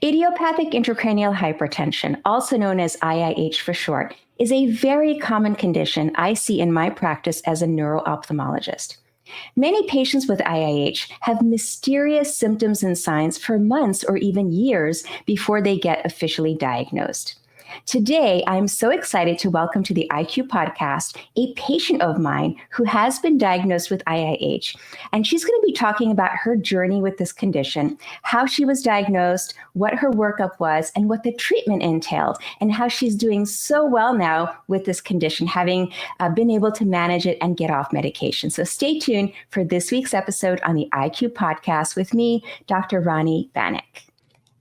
Idiopathic Intracranial Hypertension, also known as IIH for short, is a very common condition I see in my practice as a neuro-ophthalmologist. Many patients with IIH have mysterious symptoms and signs for months or even years before they get officially diagnosed. Today, I'm so excited to welcome to the IQ podcast a patient of mine who has been diagnosed with IIH, and she's going to be talking about her journey with this condition, how she was diagnosed, what her workup was, and what the treatment entailed, and how she's doing so well now with this condition, having been able to manage it and get off medication. So stay tuned for this week's episode on the IQ podcast with me, Dr. Rani Banik.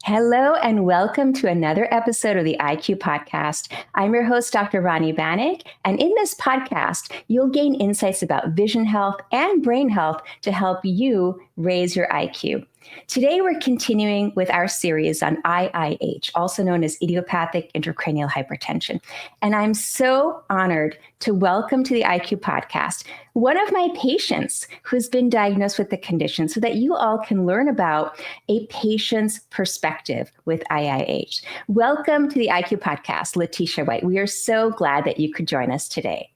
Hello and welcome to another episode of the IQ podcast. I'm your host, Dr. Rani Banik, and in this podcast, you'll gain insights about vision health and brain health to help you raise your IQ. Today, we're continuing with our series on IIH, also known as Idiopathic Intracranial Hypertension. And I'm so honored to welcome to the IQ podcast one of my patients who's been diagnosed with the condition so that you all can learn about a patient's perspective with IIH. Welcome to the IQ podcast, Latisha White. We are so glad that you could join us today.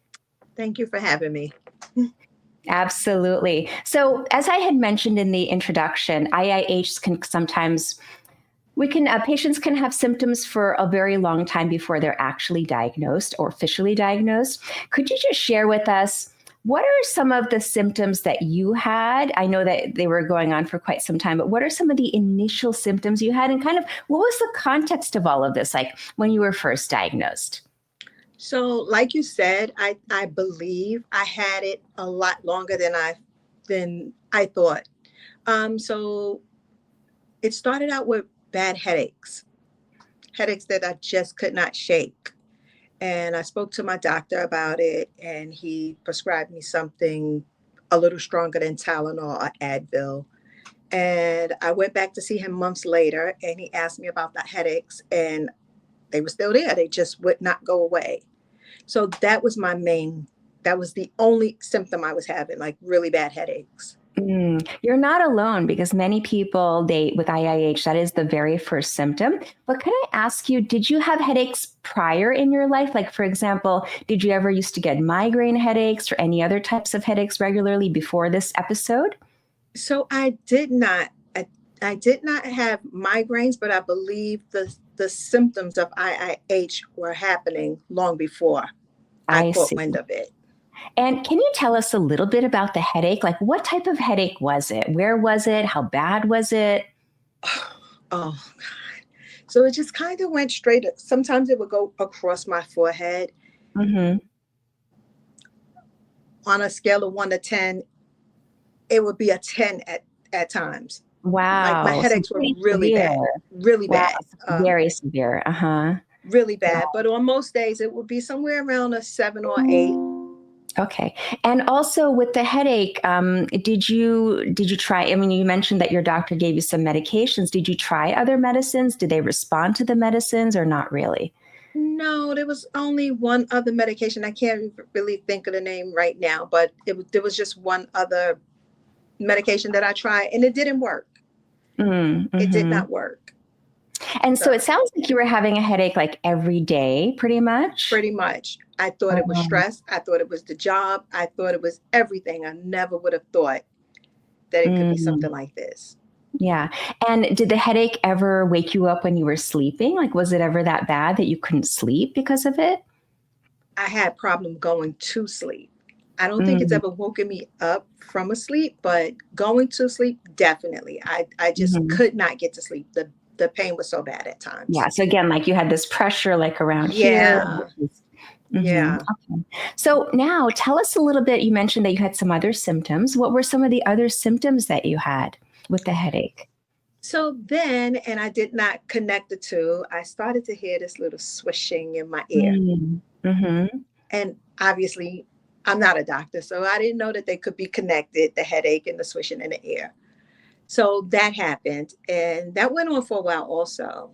Thank you for having me. Absolutely. So as I had mentioned in the introduction, IIH can sometimes, patients can have symptoms for a very long time before they're actually diagnosed or officially diagnosed. Could you just share with us, what are some of the symptoms that you had? I know that they were going on for quite some time, but what are some of the initial symptoms you had, and kind of what was the context of all of this, like when you were first diagnosed? So like you said, I believe I had it a lot longer than I thought. So it started out with bad headaches that I just could not shake. And I spoke to my doctor about it, and he prescribed me something a little stronger than Tylenol or Advil. And I went back to see him months later, and he asked me about the headaches, and they were still there. They just would not go away. So that was the only symptom I was having, like really bad headaches. You're not alone, because many people with IIH, that is the very first symptom. But can I ask you, did you have headaches prior in your life? Like, for example, did you ever used to get migraine headaches or any other types of headaches regularly before this episode? So I did not have migraines, but I believe the symptoms of IIH were happening long before I caught wind of it. And can you tell us a little bit about the headache? Like, what type of headache was it? Where was it? How bad was it? Oh, God. So it just kind of went straight. Sometimes it would go across my forehead. Mm-hmm. On a scale of 1 to 10, it would be a 10 at times. Wow. Like my headaches were really bad. Really bad. Very severe. Really bad. Wow. But on most days, it would be somewhere around a 7 or 8. Okay. And also with the headache, did you try, I mean, you mentioned that your doctor gave you some medications. Did you try other medicines? Did they respond to the medicines or not really? No, there was only one other medication. I can't really think of the name right now, but there was just one other medication that I tried, and it didn't work. Mm-hmm. It did not work. And so it sounds like you were having a headache like every day, pretty much? Pretty much. I thought it was stress. I thought it was the job. I thought it was everything. I never would have thought that it could be something like this. Yeah. And did the headache ever wake you up when you were sleeping? Like, was it ever that bad that you couldn't sleep because of it? I had problem going to sleep. I don't think it's ever woken me up from a sleep, but going to sleep, definitely. I just could not get to sleep. The pain was so bad at times. Yeah. So again, like you had this pressure like around here. Yeah. Okay. So now tell us a little bit, you mentioned that you had some other symptoms. What were some of the other symptoms that you had with the headache? So then, and I did not connect the two, I started to hear this little swishing in my ear. Mm-hmm. And obviously, I'm not a doctor, so I didn't know that they could be connected, the headache and the swishing in the ear. So that happened, and that went on for a while also,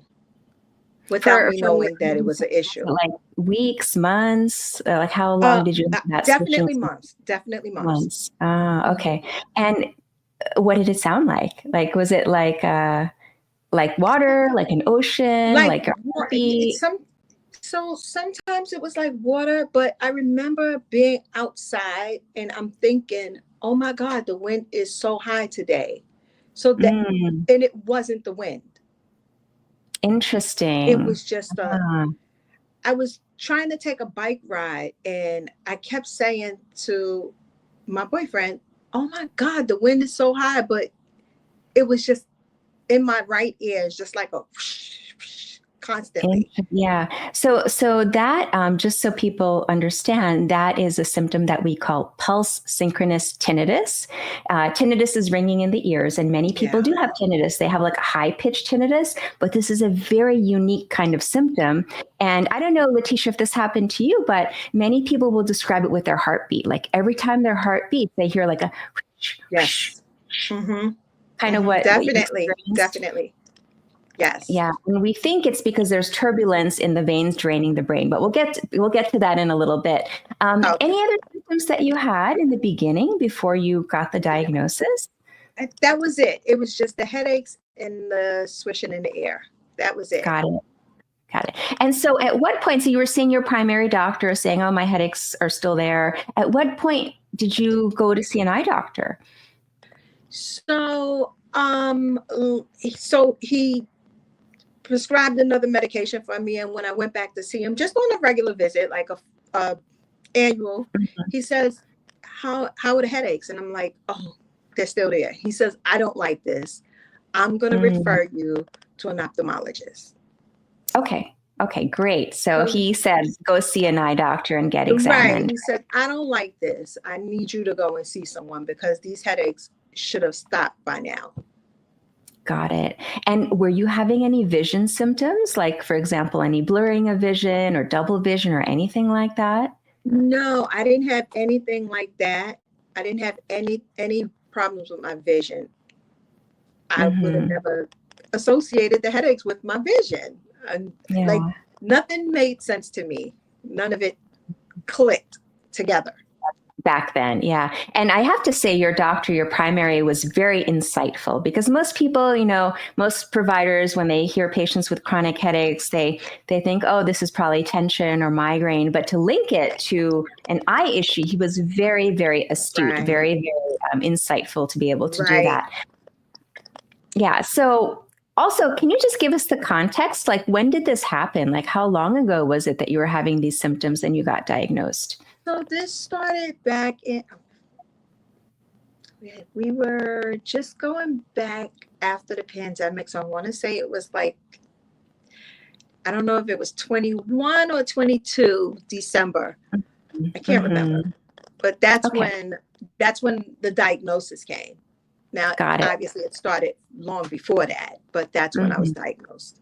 without me knowing that it was an issue. Like weeks, months, like how long did you have that? Definitely months. Definitely months. Okay. And what did it sound like? Like, was it like Like water, like an ocean, Like like a it's heartbeat? so sometimes it was like water, but I remember being outside and I'm thinking, oh my God, the wind is so high today. So that, Mm, and it wasn't the wind. It interesting. was just Ah, I was trying to take a bike ride and I kept saying to my boyfriend, oh my God, the wind is so high, but it was just in my right ear, it's just like a whoosh, whoosh, constantly. Yeah. So that, just so people understand, that is a symptom that we call pulse synchronous tinnitus. Tinnitus is ringing in the ears, and many people Yeah. do have tinnitus. They have like a high pitched tinnitus, but this is a very unique kind of symptom. And I don't know, Latisha, if this happened to you, but many people will describe it with their heartbeat. Like every time their heart beats, they hear like a whoosh, whoosh, Yes. Mm-hmm. kind of Mm-hmm. what you Definitely. experienced. Definitely. Yes. Yeah, and we think it's because there's turbulence in the veins draining the brain, but we'll get to that in a little bit. Okay. Any other symptoms that you had in the beginning before you got the diagnosis? That was it. It was just the headaches and the swishing in the air. That was it. Got it. Got it. And so, at what point? So you were seeing your primary doctor, saying, "Oh, my headaches are still there." At what point did you go to see an eye doctor? So, so he prescribed another medication for me, and when I went back to see him, just on a regular visit, like a annual, he says, how are the headaches?" And I'm like, "Oh, they're still there." He says, "I don't like this. I'm going to Mm, refer you to an ophthalmologist." okay. Okay. Great. So So, he said, "Go see an eye doctor and get right. examined." He said, "I don't like this. I need you to go and see someone because these headaches should have stopped by now." Got it. And were you having any vision symptoms, like, for example, any blurring of vision or double vision or anything like that? No, I didn't have anything like that. I didn't have any problems with my vision. I would have Mm-hmm. never associated the headaches with my vision. And like Yeah. nothing made sense to me. None of it clicked together. Back then, yeah. And I have to say, your doctor, your primary, was very insightful because most people, most providers, when they hear patients with chronic headaches, they think, oh, this is probably tension or migraine. But to link it to an eye issue, he was very, very astute, Right. very, very insightful to be able to do Right. that. Yeah. So also, can you just give us the context? Like, when did this happen? Like, how long ago was it that you were having these symptoms and you got diagnosed? So this started back in, we were just going back after the pandemic. So I want to say it was like, I don't know if it was 21 or 22 December. I can't remember. Mm-hmm. But Okay. that's when the diagnosis came. Now, Got it. obviously, it started long before that, but that's when I was Hmm. diagnosed.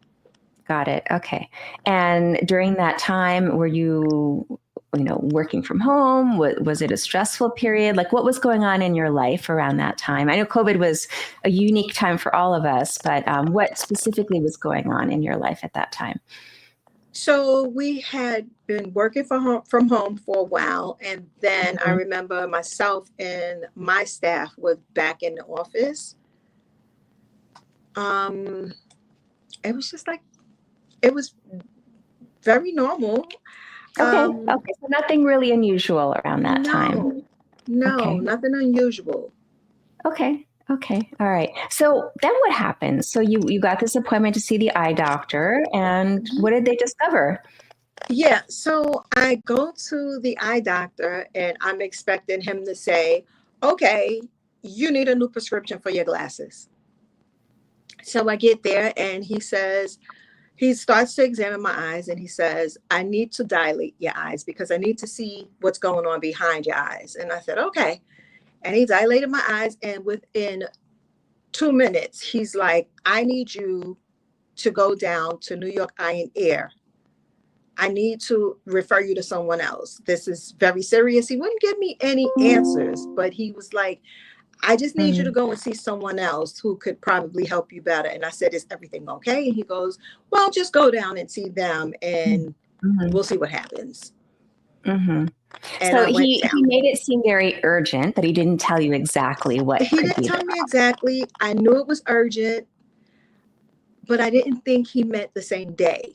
Got it. Okay. And during that time, were you working from home? Was it a stressful period? Like, what was going on in your life around that time? I know COVID was a unique time for all of us, but what specifically was going on in your life at that time? So we had been working from home for a while, and then I Mhm. remember myself and my staff were back in the office. Um, it was just like it was very normal. Okay. Um, Okay. So nothing really unusual around that time. no, no, Okay. nothing unusual. Okay. Okay. All right. So then what happened? So you got this appointment to see the eye doctor, and what did they discover? Yeah, so I go to the eye doctor and I'm expecting him to say, "Okay, you need a new prescription for your glasses." So I get there and he starts to examine my eyes and he says, "I need to dilate your eyes because I need to see what's going on behind your eyes." And I said, "Okay." And he dilated my eyes, and within 2 minutes, he's like, "I need you to go down to New York Eye and Ear. I need to refer you to someone else. This is very serious." He wouldn't give me any answers, but he was like, "I just need you to Mm, go and see someone else who could probably help you better." And I said, "Is everything okay?" And he goes, "Well, just go down and see them and mhm, we'll see what happens." mhm. And So I went he down. made it seem very urgent, but he didn't tell you exactly what He could didn't be the tell me exactly. I knew it was urgent. but I didn't think he meant the same day.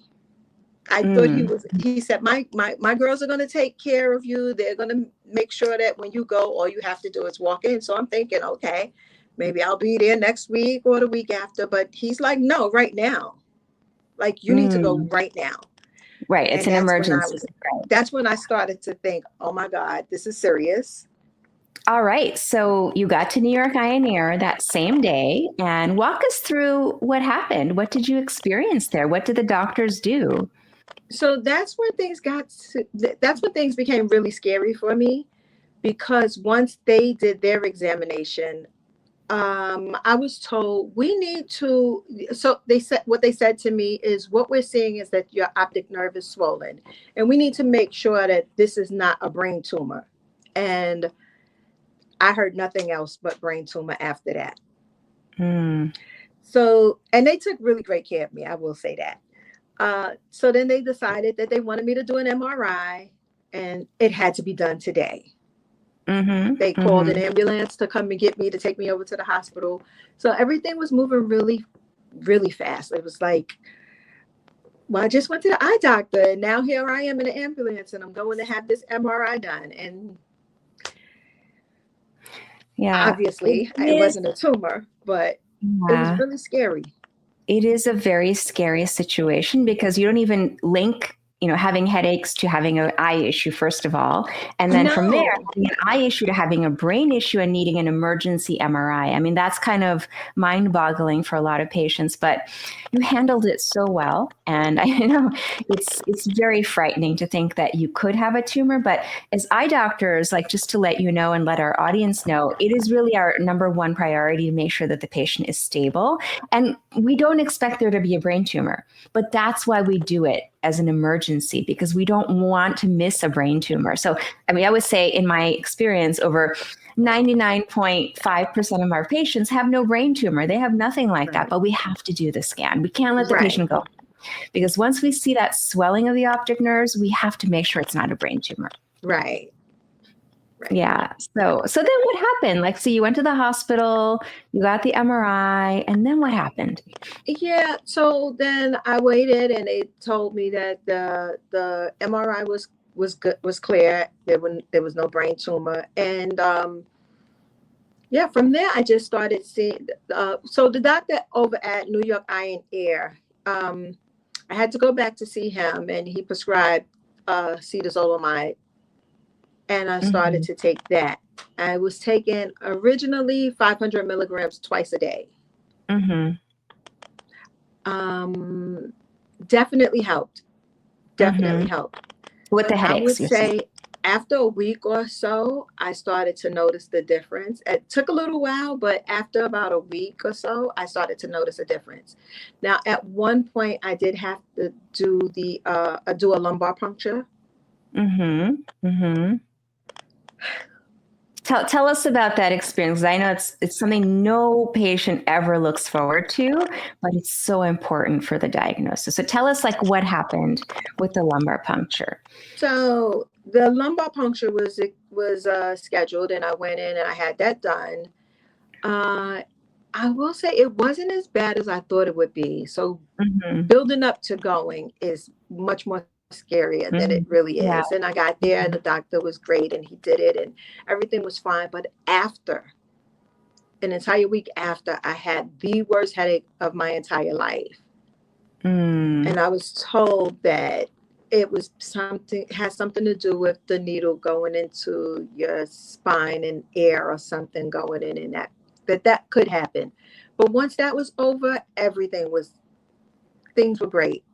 I thought Mm, he said, my girls are going to take care of you. They're going to make sure that when you go, all you have to do is walk in. So I'm thinking, okay, maybe I'll be there next week or the week after. But he's like, no, right now. Like, you need to go mm. right now. Right. It's And an emergency. Right. that's when I started to think, oh my God, this is serious. All right. So you got to New York Eye and Ear that same day, and walk us through what happened. What did you experience there? What did the doctors do? So that's when things became really scary for me, because once they did their examination, I was told we need to. So they said, what they said to me is, what we're seeing is that your optic nerve is swollen, and we need to make sure that this is not a brain tumor. And I heard nothing else but brain tumor after that. Mm, So, and they took really great care of me, I will say that. So then they decided that they wanted me to do an MRI, and it had to be done today. They mm-hmm, called an mm-hmm. ambulance to come and get me, to take me over to the hospital. So everything was moving really, really fast. It was like, well, I just went to the eye doctor, and now here I am in an ambulance, and I'm going to have this MRI done. And Yeah. obviously, it Is. wasn't a tumor, but it was Yeah. really scary. It is a very scary situation because you don't even link, having headaches to having an eye issue, first of all. And then from there, No, having an eye issue to having a brain issue and needing an emergency MRI. I mean, that's kind of mind boggling for a lot of patients, but you handled it so well. And I know it's very frightening to think that you could have a tumor, but as eye doctors, like, just to let you know and let our audience know, it is really our number one priority to make sure that the patient is stable. And we don't expect there to be a brain tumor, but that's why we do it as an emergency, because we don't want to miss a brain tumor. So, I mean, I would say in my experience, over 99.5% of our patients have no brain tumor. They have nothing like that, right, but we have to do the scan. We can't let the right, patient go, because once we see that swelling of the optic nerves, we have to make sure it's not a brain tumor. right, right. Yeah. So then what happened? Like, so you went to the hospital, you got the MRI, and then what happened? Yeah, so then I waited, and they told me that the MRI was good, was clear. There was no brain tumor, and yeah, from there I just started seeing. So the doctor over at New York Eye and Ear, I had to go back to see him, and he prescribed cetazolamide, and I started Mm-hmm. to take that. I was taking originally 500 milligrams twice a day. Mm-hmm. Um, Definitely helped. Definitely Mm-hmm. helped. With the I would headaches, you're saying. say after a week or so, I started to notice the difference. It took a little while, but after about a week or so, I started to notice a difference. Now, at one point, I did have to do a lumbar puncture. Mm-hmm. Mm-hmm. Tell us about that experience. I know it's something no patient ever looks forward to, but it's so important for the diagnosis. So tell us, like, what happened with the lumbar puncture. So the lumbar puncture was scheduled, and I went in and I had that done. Uh, I will say it wasn't as bad as I thought it would be. So Mm-hmm. building up to going is much more scarier than Mm-hmm. it really Yeah. is. And I got there, and the doctor was great, and he did it, and everything was fine. But after an entire week after, I had the worst headache of my entire life. Mm. And I was told that it was something, has something to do with the needle going into your spine and air, or something going in, and that could happen. But once that was over, things were great.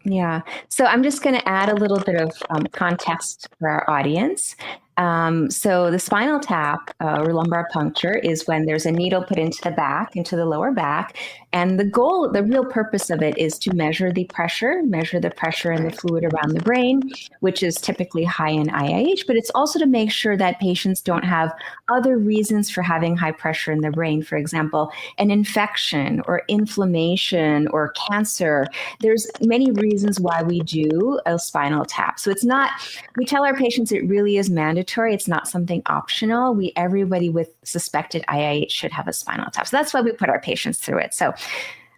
Yeah. So I'm just going to add a little bit of context for our audience. So the spinal tap or lumbar puncture is when there's a needle put into the back, into the lower back. And the goal, the real purpose of it is to measure the pressure in the Right. fluid around the brain, which is typically high in IIH, but it's also to make sure that patients don't have other reasons for having high pressure in the brain. For example, an infection or inflammation or cancer. There's many reasons why we do a spinal tap. So it's not, we tell our patients it really is mandatory. It's not something optional. Everybody with suspected IIH should have a spinal tap. So that's why we put our patients through it. So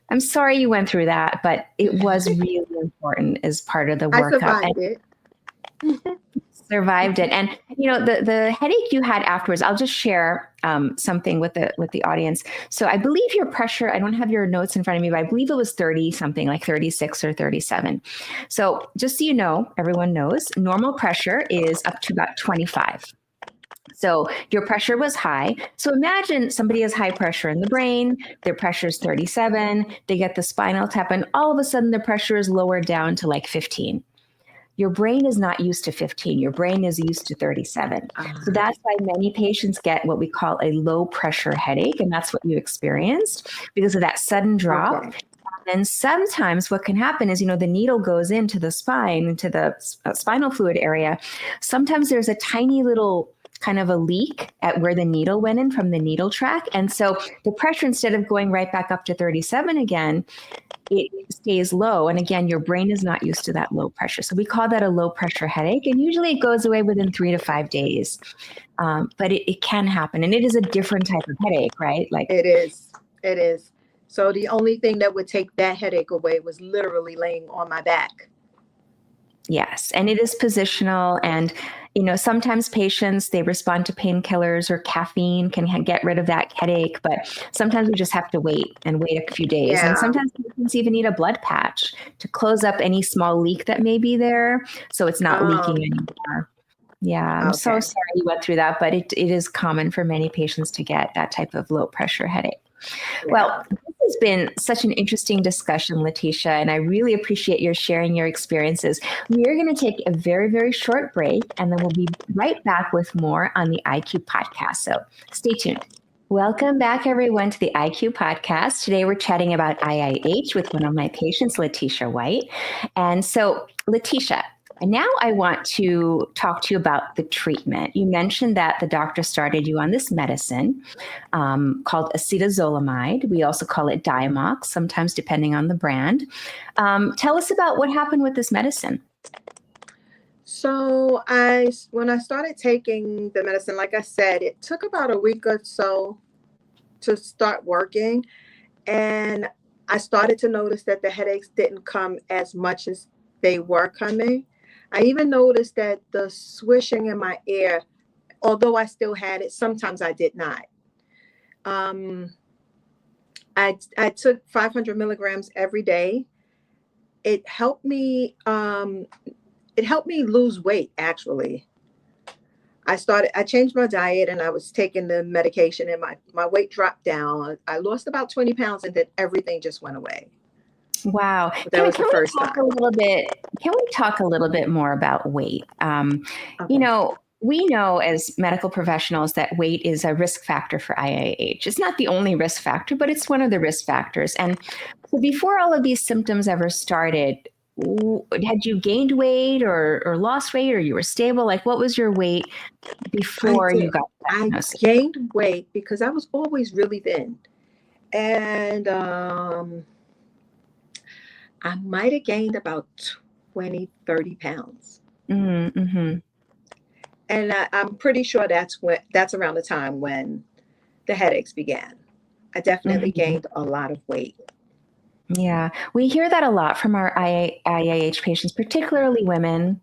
I'm sorry you went through that, but it was really important as part of the I workup. survived it. Survived it. And the headache you had afterwards, I'll just share something with the audience. So I believe your pressure, I don't have your notes in front of me, but I believe it was 30 something, like 36 or 37. So just so you know, everyone knows, normal pressure is up to about 25. So your pressure was high. So imagine somebody has high pressure in the brain, their pressure is 37, they get the spinal tap, and all of a sudden their pressure is lowered down to like 15. Your brain is not used to 15. Your brain is used to 37. So that's why many patients get what we call a low pressure headache. And that's what you experienced because of that sudden drop. Okay. And sometimes what can happen is, the needle goes into the spine, into the spinal fluid area. Sometimes there's a tiny little kind of a leak at where the needle went in from the needle track. And so the pressure, instead of going right back up to 37 again, it stays low. And again, your brain is not used to that low pressure. So we call that a low pressure headache. And usually it goes away within 3 to 5 days. But it can happen. And it is a different type of headache, right? Like It is. It is. So the only thing that would take that headache away was literally laying on my back. yes. And it is positional. And, sometimes patients, they respond to painkillers or caffeine can get rid of that headache. But sometimes we just have to wait a few days. And Yeah. sometimes patients even need a blood patch to close up any small leak that may be there. So it's not leaking anymore. Yeah, I'm so Okay. sorry you went through that, but it is common for many patients to get that type of low pressure headache. Yeah. Well, this has been such an interesting discussion, Latisha, and I really appreciate your sharing your experiences. We are going to take a very, very short break, and then we'll be right back with more on the IQ podcast. So stay tuned. Welcome back, everyone, to the IQ podcast. Today, we're chatting about IIH with one of my patients, Latisha White. And so, Latisha, now I want to talk to you about the treatment. You mentioned that the doctor started you on this medicine called acetazolamide. We also call it Diamox, sometimes depending on the brand. Tell us about what happened with this medicine. So when I started taking the medicine, like I said, it took about a week or so to start working. And I started to notice that the headaches didn't come as much as they were coming. I even noticed that the swishing in my ear, although I still had it, sometimes I did not. I took 500 milligrams every day. It helped me. It helped me lose weight. Actually, I changed my diet and I was taking the medication, and my weight dropped down. I lost about 20 pounds, and then everything just went away. Wow. That was the first time. Can we talk a little bit more about weight? Okay. We know as medical professionals that weight is a risk factor for IIH. It's not the only risk factor, but it's one of the risk factors. And so before all of these symptoms ever started, had you gained weight or lost weight, or you were stable? Like, what was your weight before you got diagnosed? I gained weight because I was always really thin. And I might have gained about 20, 30 pounds. Mm-hmm. And I'm pretty sure that's around the time when the headaches began. I definitely Mm-hmm. gained a lot of weight. Yeah, we hear that a lot from our IIH patients, particularly women.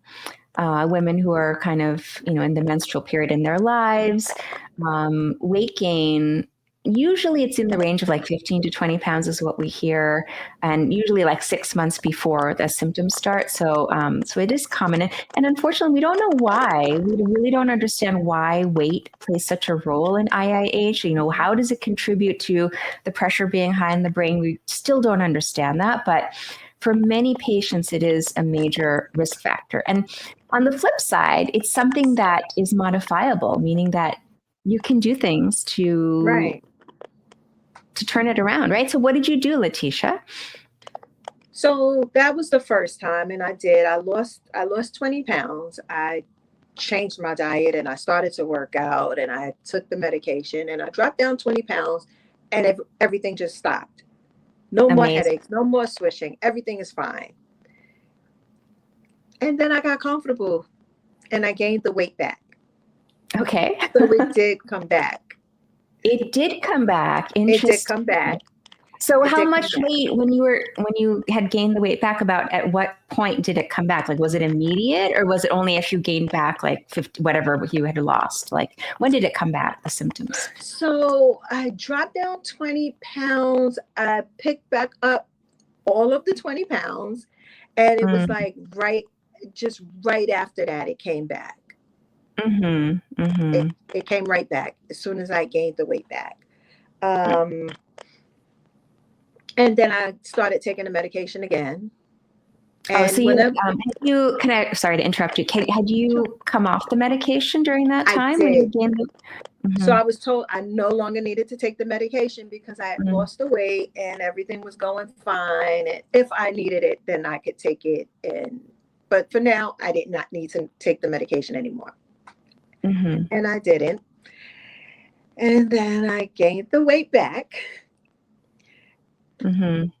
Women who are kind of, in the menstrual period in their lives. Weight gain, usually it's in the range of like 15 to 20 pounds is what we hear, and usually like 6 months before the symptoms start. So it is common. And unfortunately, we don't know why. We really don't understand why weight plays such a role in IIH. How does it contribute to the pressure being high in the brain? We still don't understand that. But for many patients, it is a major risk factor. And on the flip side, it's something that is modifiable, meaning that you can do things to turn it around, right? So what did you do, Latisha? So that was the first time, and I did. I lost 20 pounds. I changed my diet and I started to work out and I took the medication and I dropped down 20 pounds, and everything just stopped. No more Amazing. headaches, no more swishing. Everything is fine. And then I got comfortable and I gained the weight back. Okay. So it did come back. It did come back. It did Interesting. come back. So It how did come much back. weight when you had gained the weight back, about at what point did it come back? Like, was it immediate, or was it only if you gained back like 50, whatever you had lost? Like, when did it come back, the symptoms? So I dropped down 20 pounds. I picked back up all of the 20 pounds. And it was Mm, like just right after that, it came back. mhm, It, mhm. it came right back as soon as I gained the weight back. Um, and then I started taking the medication again. Oh, so And you whenever can I, sorry to interrupt you. Had you come off the medication during that I time when you did, gained the, so mhm, I was told I no longer needed to take the medication because I had mm, lost the weight and everything was going fine. And if I needed it, then I could take it. But for now, I did not need to take the medication anymore. mhm, And I didn't. And then I gained the weight back mhm.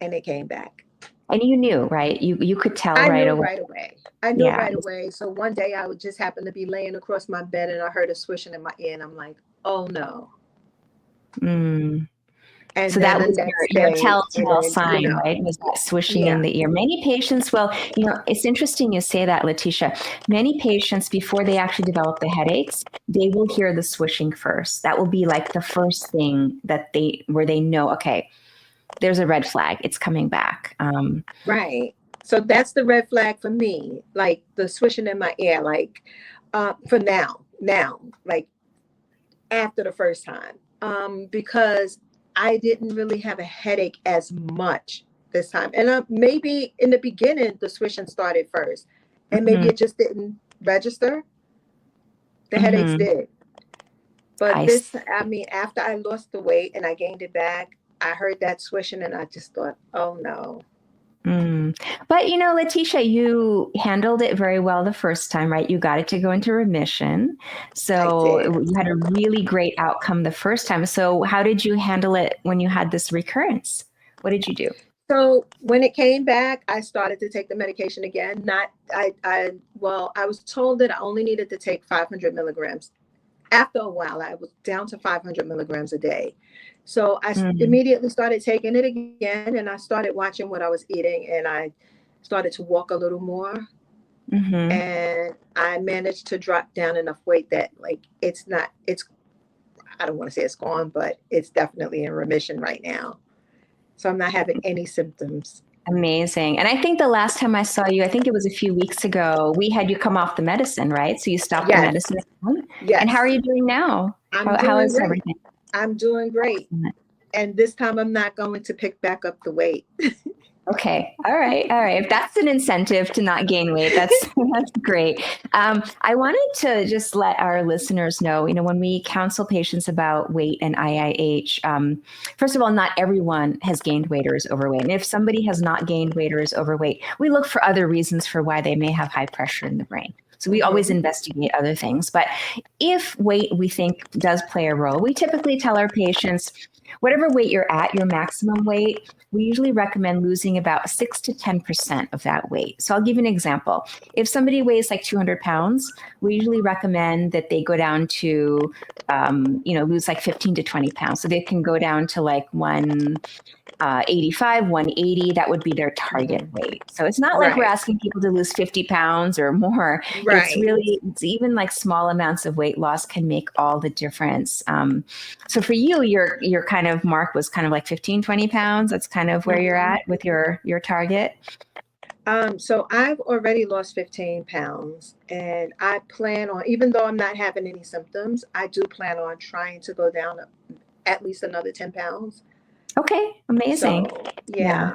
and it came back. And you knew, right? You could tell I right knew away. right away. I knew Yeah. right away. So one day I would just happen to be laying across my bed and I heard a swishing in my ear and I'm like, oh no. Mm. And So then that the was next your day, and telltale then, sign, right? Was that swishing in yeah, the ear. Many patients will, it's interesting you say that, Latisha. Many patients, before they actually develop the headaches, they will hear the swishing first. That will be like the first thing where they know, okay, there's a red flag. It's coming back. right. So that's the red flag for me, like the swishing in my ear, like for now, like after the first time, because I didn't really have a headache as much this time. And maybe in the beginning, the swishing started first, and maybe Mhm, it just didn't register. The headaches mhm. did. But I see. this, I mean, after I lost the weight and I gained it back, I heard that swishing and I just thought, oh no. Mm. But Letitia, you handled it very well the first time, right? You got it to go into remission. I So did. you had a really great outcome the first time. So how did you handle it when you had this recurrence? What did you do? So when it came back, I started to take the medication again. Not, well, I was told that I only needed to take 500 milligrams. After a while, I was down to 500 milligrams a day. So I Mm, immediately started taking it again and I started watching what I was eating and I started to walk a little more. hmm. And I managed to drop down enough weight that like I don't want to say it's gone, but it's definitely in remission right now. So I'm not having any symptoms. Amazing. And I think the last time I saw you, I think it was a few weeks ago, we had you come off the medicine, right? So you stopped the Yes, medicine. And how are yes. you doing now? I'm How doing is great. everything? I'm doing great. Excellent. And this time I'm not going to pick back up the weight. Okay. All right. All right. If that's an incentive to not gain weight, that's that's great. I wanted to just let our listeners know, when we counsel patients about weight and IIH, first of all, not everyone has gained weight or is overweight. And if somebody has not gained weight or is overweight, we look for other reasons for why they may have high pressure in the brain. So we always Hmm. investigate other things. But if weight we think does play a role, we typically tell our patients, whatever weight you're at, your maximum weight, we usually recommend losing about 6 to 10% of that weight. So I'll give you an example. If somebody weighs like 200 pounds, we usually recommend that they go down to, lose like 15 to 20 pounds. So they can go down to like 185, 180, that would be their target Hmm. weight. So it's not like we're Right, asking people to lose 50 pounds or more. right. It's even like small amounts of weight loss can make all the difference. So for you, your kind of mark was kind of like 15, 20 pounds. That's kind of where you're Hmm. at with your target. So I've already lost 15 pounds and I plan on, even though I'm not having any symptoms, I do plan on trying to go down at least another 10 pounds. Okay, amazing. So Yeah. yeah,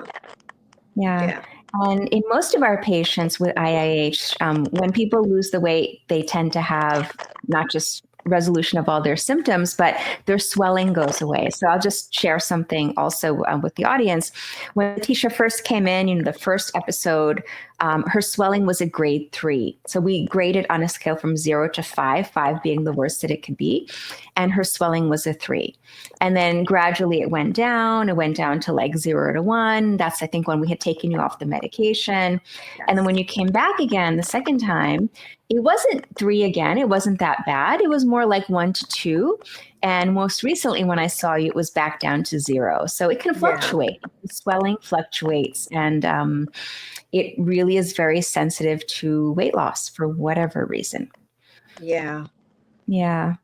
Yeah. yeah. And in most of our patients with IIH, when people lose the weight, they tend to have not just resolution of all their symptoms, but their swelling goes away. So I'll just share something also with the audience. When Tisha first came in, the first episode, her swelling was a grade 3. So we graded on a scale from 0 to 5, 5 being the worst that it could be. And her swelling was a 3. And then gradually it went down. It went down to like 0 to 1. That's, I think, when we had taken you off the medication. And then Yes. when you came back again the second time, it wasn't 3 again. It wasn't that bad. It was more like 1 to 2. And most recently, when I saw you, it was back down to 0. So it can Yeah. fluctuate. The swelling fluctuates. And it really is very sensitive to weight loss for whatever reason. Yeah. Yeah.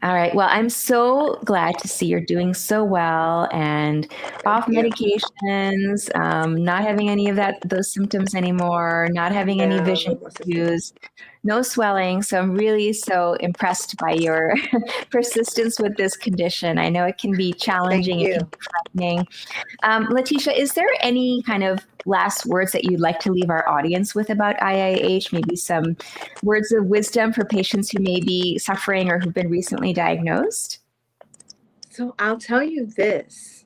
All right. Well, I'm so glad to see you're doing so well and Thank off you. medications, not having any of those symptoms anymore, not having any Yeah. vision issues, no swelling. So I'm really so impressed by your persistence with this condition. I know it can be Thank challenging, it can you. be frightening. Latisha, is there any kind of last words that you'd like to leave our audience with about IIH? Maybe some words of wisdom for patients who may be suffering or who've been recently diagnosed? So I'll tell you this.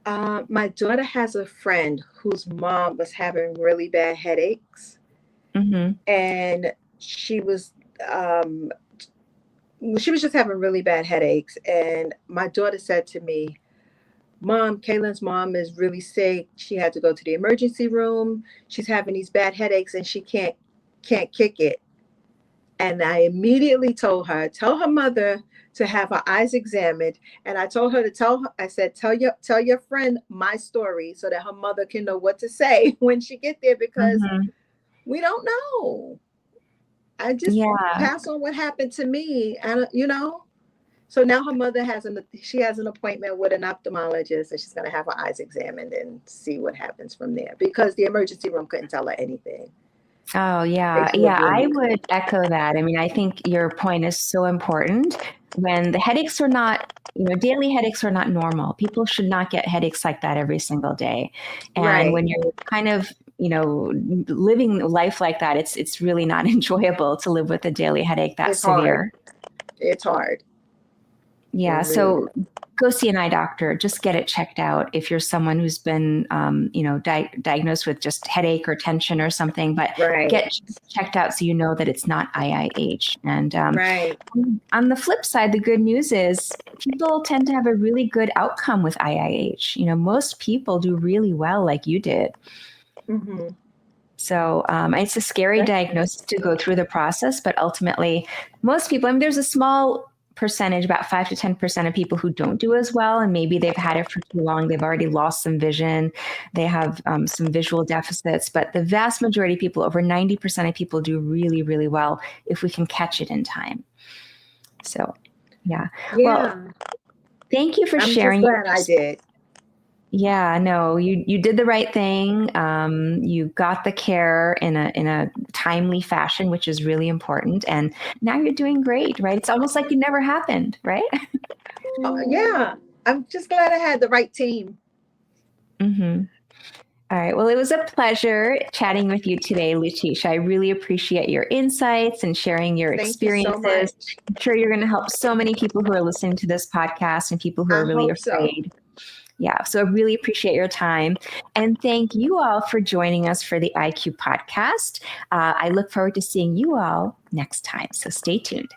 My daughter has a friend whose mom was having really bad headaches, Mm-hmm. and she was just having really bad headaches. And my daughter said to me, Mom, Kaylin's mom is really sick. She had to go to the emergency room. She's having these bad headaches and she can't kick it. And I immediately told her, tell her mother to have her eyes examined. And I told her to I said, tell your friend my story so that her mother can know what to say when she get there, because Mm-hmm. we don't know. I just Yeah. pass on what happened to me. And so now her mother she has an appointment with an ophthalmologist, and she's going to have her eyes examined and see what happens from there, because the emergency room couldn't tell her anything. Oh, They yeah. just looked Yeah, I really. would echo that. I mean, I think your point is so important. When the headaches are not, daily headaches are not normal. People should not get headaches like that every single day. And Right. when you're kind of, living life like that, it's really not enjoyable to live with a daily headache that It's hard. severe. It's hard. It Yeah. really So is. go see an eye doctor. Just get it checked out if you're someone who's been, diagnosed with just headache or tension or something. But Right. get checked out so you know that it's not IIH. And Right. on the flip side, the good news is people tend to have a really good outcome with IIH. Most people do really well, like you did. Mm-hmm. So it's a scary That's diagnosis to go through the process, but ultimately, most people, I mean, there's a small percentage, about 5 to 10% of people who don't do as well. And maybe they've had it for too long. They've already lost some vision. They have some visual deficits. But the vast majority of people, over 90% of people, do really, really well if we can catch it in time. So, yeah. Well, Yeah. thank you for I'm just sharing. glad I did. Yeah, no, you did the right thing. You got the care in a timely fashion, which is really important. And now you're doing great, right? It's almost like it never happened, right? Yeah. I'm just glad I had the right team. Mm-hmm. All right. Well, it was a pleasure chatting with you today, Latisha. I really appreciate your insights and sharing your Thank you so experiences. much. I'm sure you're going to help so many people who are listening to this podcast and people who I are really hope so. afraid. Yeah, so I really appreciate your time. And thank you all for joining us for the IQ podcast. I look forward to seeing you all next time. So stay tuned.